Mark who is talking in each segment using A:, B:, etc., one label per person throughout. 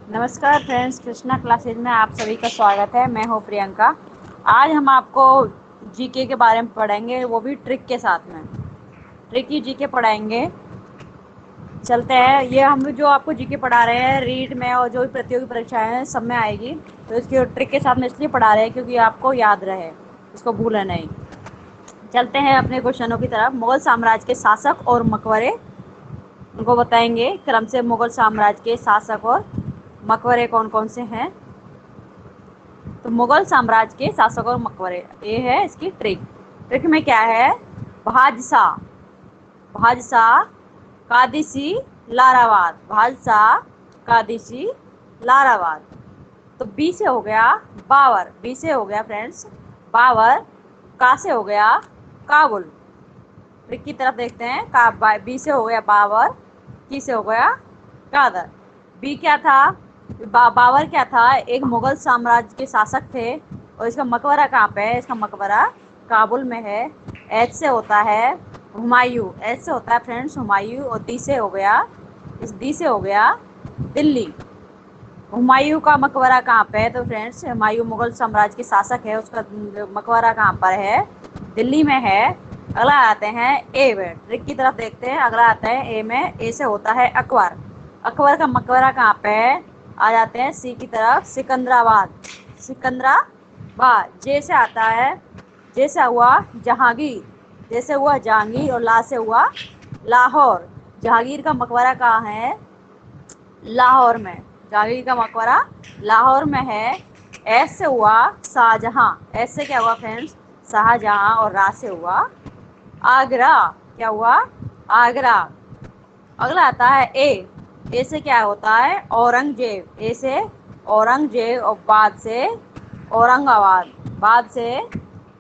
A: नमस्कार friends, Krishna classes में आप सभी का स्वागत है। मैं हूँ प्रियंका। आज हम आपको जीके के बारे में पढ़ेंगे, वो भी ट्रिक के साथ में। ट्रिकी जीके पढ़ाएंगे। चलते हैं। ये हम जो आपको जीके पढ़ा रहे हैं रीड में और जो भी प्रतियोगी परीक्षाएं हैं सब में आएगी, तो इसकी ट्रिक के साथ में इसलिए पढ़ा रहे हैं क्योंकि आपको याद रहे, इसको भूलें नहीं। चलते हैं अपने क्वेश्चनों की तरफ। मुगल साम्राज्य के शासक और मकबरे उनको बताएंगे क्रम से। मुगल साम्राज्य के शासक और मकबरे कौन कौन से हैं। तो मुगल साम्राज्य के शासक और मकबरे, ये है इसकी ट्रिक। ट्रिक में क्या है? बादशाह, बादशाह कादिसी लारावाद, बादशाह कादिसी लारावाद। तो बी से हो गया बाबर, बी से हो गया फ्रेंड्स बाबर। का से हो गया काबुल। ट्रिक की तरफ देखते हैं। का बी से हो गया बाबर, की से हो गया कादर। बी क्या था? बाबर क्या था? एक मुगल साम्राज्य के शासक थे। और इसका मकबरा कहाँ पे है? इसका मकबरा काबुल में है। एच से होता है हुमायूं, एच से होता है फ्रेंड्स हुमायूं। और डी से हो गया, इस डी से हो गया दिल्ली। हुमायूं का मकबरा कहाँ पे है? तो फ्रेंड्स हुमायूं मुगल साम्राज्य के शासक है, उसका मकबरा कहाँ पर है? दिल्ली में है। अगला आते हैं ए में। ट्रिक की तरफ देखते हैं। अगला आता है ए में। ए से होता है अकबर। अकबर का मकबरा कहाँ पे है? आ जाते हैं सी की तरफ, सिकंदराबाद, सिकंदराबाद। जे से आता है, जे से हुआ जहांगीर, जे से हुआ जहांगीर। और ला से हुआ लाहौर। जहांगीर का मकबरा कहाँ है? लाहौर में। जहांगीर का मकबरा लाहौर में है। एस से हुआ शाहजहां, एस से क्या हुआ फ्रेंड्स? शाहजहां। और रा से हुआ आगरा। क्या हुआ? आगरा। अगला आता है ए। ए से क्या होता है? औरंगजेब, ए से औरंगजेब। और बाद से औरंगाबाद, बाद से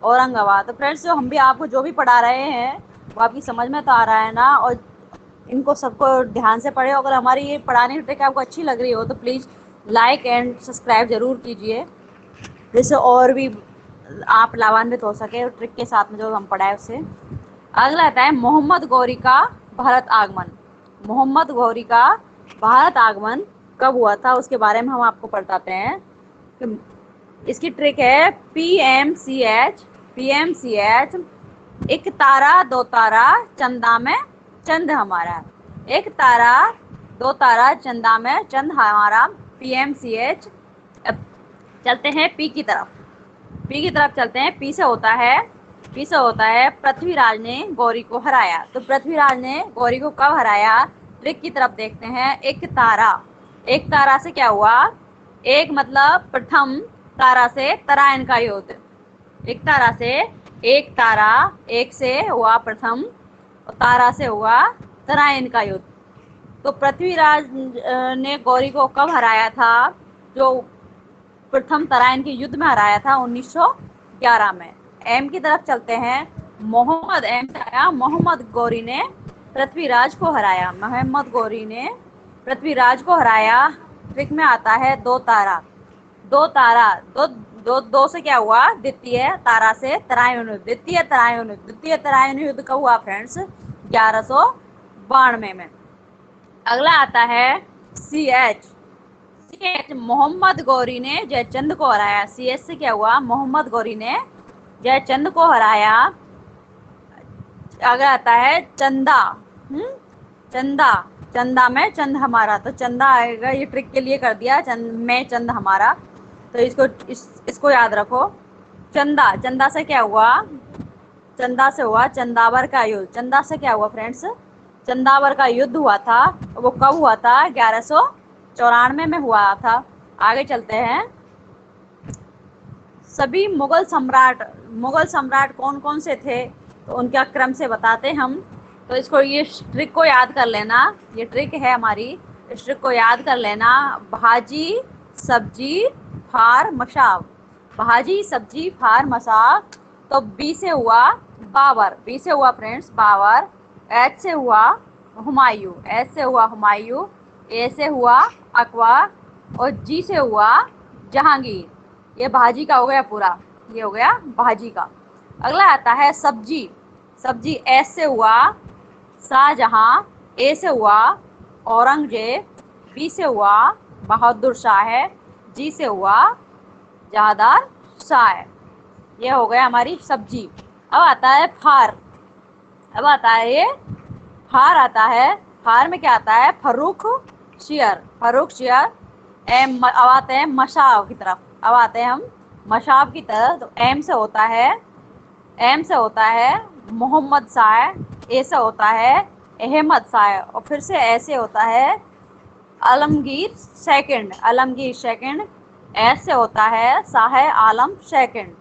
A: औरंगाबाद। तो फ्रेंड्स जो हम भी आपको जो भी पढ़ा रहे हैं वो आपकी समझ में तो आ रहा है ना? और इनको सबको ध्यान से पढ़े। अगर हमारी ये पढ़ाने की ट्रिक आपको अच्छी लग रही हो तो प्लीज़ लाइक एंड सब्सक्राइब ज़रूर कीजिए, जिससे और भी आप लाभान्वित हो सके ट्रिक के साथ में जो हम पढ़ाए उससे। अगला आता है मोहम्मद गौरी का भारत आगमन। मोहम्मद गौरी का भारत आगमन कब हुआ था उसके बारे में हम आपको बताते हैं। इसकी ट्रिक है PMCH, PMCH। एक तारा दो तारा चंदा में चंद हमारा, एक तारा दो तारा चंदा में चंद हमारा, PMCH। अब चलते हैं पी की तरफ। पी की तरफ चलते हैं। पी से होता है, पी से होता है पृथ्वीराज ने गौरी को हराया। तो पृथ्वीराज ने गौरी को कब हराया? ट्रिक की तरफ देखते हैं। एक तारा, एक तारा से क्या हुआ? एक मतलब प्रथम, तारा से तराइन का युद्ध। एक तारा से, एक तारा, एक से हुआ प्रथम और तारा से हुआ तराइन का युद्ध। तो पृथ्वीराज ने गौरी को कब हराया था? जो प्रथम तराइन के युद्ध में हराया था 1911 में। एम की तरफ चलते हैं। मोहम्मद, एम से आया मोहम्मद गौरी ने पृथ्वीराज को हराया। मोहम्मद गौरी ने पृथ्वीराज को हराया। ट्रिक में आता है दो तारा, दो तारा, दो दो दो से क्या हुआ? द्वितीय, तारा से तराइन युद्ध, द्वितीय तराइन युद्ध। द्वितीय तराइन युद्ध कब हुआ फ्रेंड्स? 1192 में। अगला आता है CH। मोहम्मद गौरी ने जयचंद को हराया। CS से क्या हुआ? मोहम्मद गौरी ने जयचंद को हराया। अगला आता है चंदा, चंदा, चंदा में चंद हमारा। तो चंदा आएगा, ये ट्रिक के लिए कर दिया, चंद में चंद हमारा। तो इसको याद रखो। चंदा, चंदा से क्या हुआ? चंदा से हुआ चंदावर का युद्ध। चंदा से क्या हुआ फ्रेंड्स? चंदावर का युद्ध हुआ था। वो कब हुआ था? 1194 में हुआ था। आगे चलते हैं। सभी मुगल सम्राट कौन कौन से थे तो उनका क्रम से बताते हम। तो इसको, ये ट्रिक को याद कर लेना, ये ट्रिक है हमारी, इस ट्रिक को याद कर लेना। भाजी सब्जी फार मशाव, भाजी सब्जी फार मसाव। तो बी से हुआ बाबर, बी से हुआ फ्रेंड्स बाबर। एच से हुआ हुमायूं, एच से हुआ हुमायूं। ए से हुआ अकबर। और जी से हुआ जहांगीर। ये भाजी का हो गया पूरा, ये हो गया भाजी का। अगला आता है सब्जी। सब्जी एस से हुआ शाहजहां। ए से हुआ औरंगजेब। बी से हुआ बहादुर शाह है। जी से हुआ जहादार शाह है। ये हो गया हमारी सब्जी। अब आता है फार। अब आता है ये फार आता है। फार में क्या आता है? Farrukh share, Farrukh share. अब आते हैं मशाब की तरफ। अब आते हैं हम मशाब की तरफ। तो एम से होता है, एम से होता है मोहम्मद शाह। ए से होता है अहमद शाह। और फिर से ऐसे होता है Alamgir second, Alamgir second. S से होता है शाह आलम सेकंड।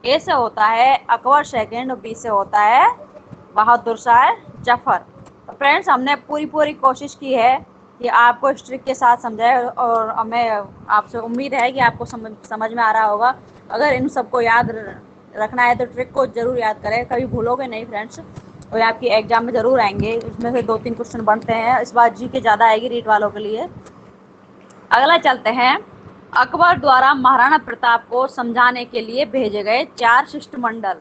A: ए से होता है अकबर सेकंड। और बी से होता है बहादुर शाह जफर। तो फ्रेंड्स, हमने पूरी पूरी कोशिश की है कि आपको इस ट्रिक के साथ समझाए, और हमें आपसे उम्मीद है कि आपको समझ में आ रहा होगा। अगर इन सबको याद रखना है तो ट्रिक को जरूर याद करें, कभी भूलोगे नहीं फ्रेंड्स। और आपकी एग्जाम में जरूर आएंगे। उसमें से 2-3 क्वेश्चन बनते हैं। इस बार जी के ज़्यादा आएगी रीट वालों के लिए। अगला चलते हैं। अकबर द्वारा महाराणा प्रताप को समझाने के लिए भेजे गए 4 शिष्टमंडल।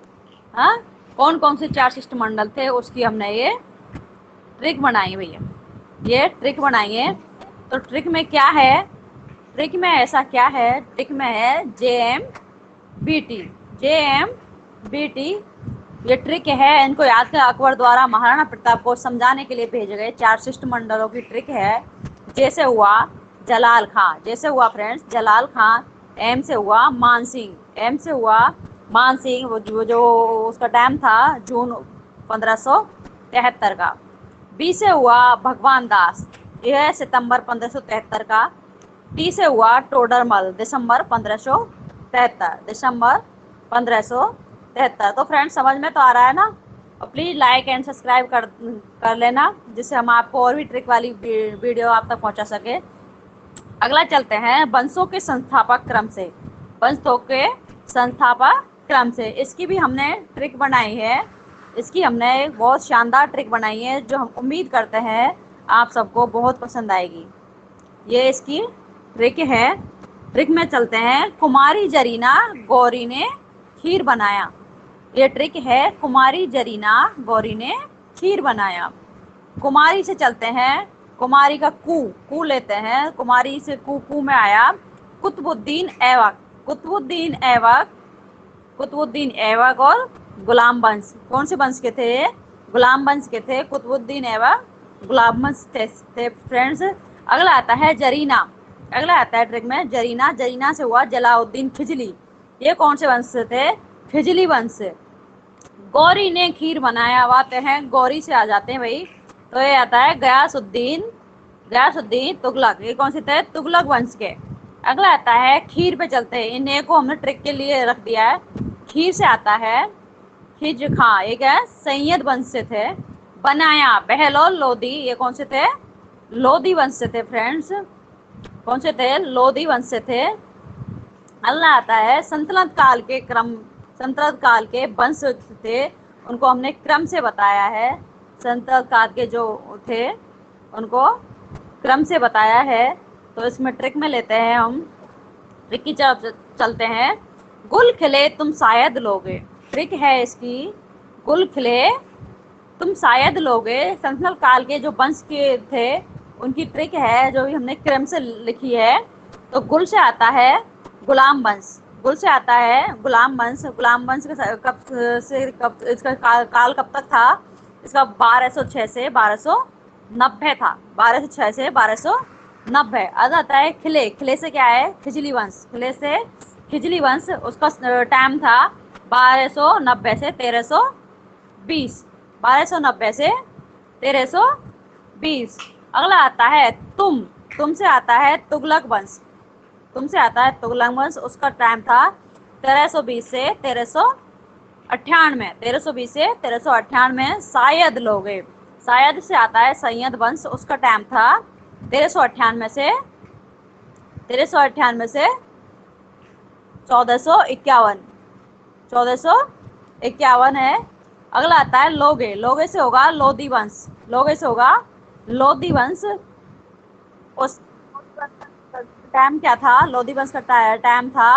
A: हाँ, कौन कौन से 4 शिष्टमंडल थे उसकी हमने ये ट्रिक बनाई भैया। ये ट्रिक बनाई है। तो ट्रिक में क्या है? ट्रिक में ऐसा क्या है? ट्रिक में है JMBT, JMBT। ये ट्रिक है, इनको याद कर। अकबर द्वारा महाराणा प्रताप को समझाने के लिए भेजे गए 4 शिष्टमंडलों की ट्रिक है। जैसे हुआ जलाल खां, जैसे हुआ फ्रेंड्स जलाल खां। एम से हुआ मान सिंह, एम से हुआ मान सिंह। वो जो उसका टाइम था जून 1573 का। बी से हुआ भगवान दास, यह सितंबर 1573 का। टी से हुआ टोडरमल, दिसंबर 1573, दिसंबर 1573। तो फ्रेंड्स, समझ में तो आ रहा है ना? और प्लीज़ लाइक एंड सब्सक्राइब कर लेना, जिससे हम आपको और भी ट्रिक वाली वीडियो आप तक पहुंचा सके। अगला चलते हैं वंशों के संस्थापक क्रम से। वंशों के संस्थापक क्रम से इसकी भी हमने ट्रिक बनाई है। इसकी हमने एक बहुत शानदार ट्रिक बनाई है, जो हम उम्मीद करते हैं आप सबको बहुत पसंद आएगी। ये इसकी ट्रिक है। ट्रिक में चलते हैं। कुमारी जरीना गौरी ने खीर बनाया। ये ट्रिक है, कुमारी जरीना गौरी ने खीर बनाया। कुमारी से चलते हैं। कुमारी का कू लेते हैं। कुमारी से कू में आया कुतुबुद्दीन ऐबक, कुतुबुद्दीन ऐबक, कुतुबुद्दीन ऐबक और गुलाम वंश। कौन से वंश के थे? गुलाम वंश के थे। कुतुबुद्दीन ऐबक गुलाम वंश थे फ्रेंड्स। अगला आता है जरीना। अगला आता है ट्रिक में जरीना। जरीना से हुआ जलाउद्दीन खिजली। ये कौन से वंश से थे? खिजली वंश से। गौरी ने खीर बनाया। अब आते हैं गौरी से आ जाते हैं भाई। तो ये आता है गयासुद्दीन, गयासुद्दीन तुगलक। ये कौन से थे? तुगलक वंश के। अगला आता है खीर पे चलते हैं। इन को हमने ट्रिक के लिए रख दिया है। खीर से आता है खिज खां, एक है सैयद वंश से थे। बनाया बहलोल लोधी, ये कौन से थे? लोधी वंश से थे फ्रेंड्स। कौन से थे? लोधी वंश से थे। अगला आता है सल्तनत काल के क्रम, सल्तनत काल के वंश थे, उनको हमने क्रम से बताया है। सल्तनत काल के जो थे उनको क्रम से बताया है। तो इसमें ट्रिक में लेते हैं हम। ट्रिक की चलते हैं। गुल खिले तुम शायद लोगे। ट्रिक है इसकी, गुल खिले तुम शायद लोगे। सल्तनत काल के जो वंश के थे उनकी ट्रिक है, जो भी हमने क्रम से लिखी है। तो गुल से आता है गुलाम वंश, गुल से आता है गुलाम वंश। गुलाम वंश कब इसका काल कब तक था? इसका 1206 से 1290 था। 1206 से 1290। अब आता है खिले। खिले से क्या है? खिजली वंश। खिले से खिजली वंश, उसका टाइम था 1290 से 1320, 1290 से 1320। अगला आता है तुम से आता है तुगलक वंश। तुम से आता है तुगलक वंश, उसका टाइम था 1320 से 1398, 1320 से 1398। शायद लोगे, शायद से आता है सैयद वंश, उसका टाइम था 1398 से 1398 से 1451, 1451 है। अगला आता है लोगे। लोगे से होगा लोधी वंश, लोगे से होगा लोधी वंश। उस टाइम क्या था? लोधी वंश का टाइम था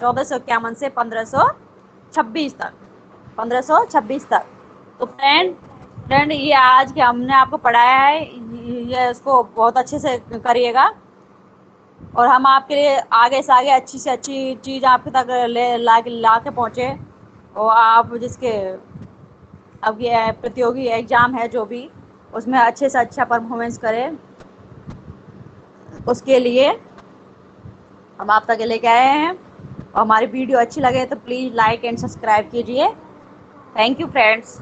A: 1451 से 1526 तक, 1526 तक। तो फ्रेंड ये आज के हमने आपको पढ़ाया है, ये इसको बहुत अच्छे से करिएगा। और हम आपके लिए आगे से आगे अच्छी से अच्छी चीज़ आपके तक ला के पहुँचे। और आप जिसके अब ये प्रतियोगी एग्ज़ाम है जो भी, उसमें अच्छे से अच्छा परफॉर्मेंस करें, उसके लिए हम आप तक लेके आए हैं। और हमारी वीडियो अच्छी लगे तो प्लीज़ लाइक एंड सब्सक्राइब कीजिए। Thank you friends.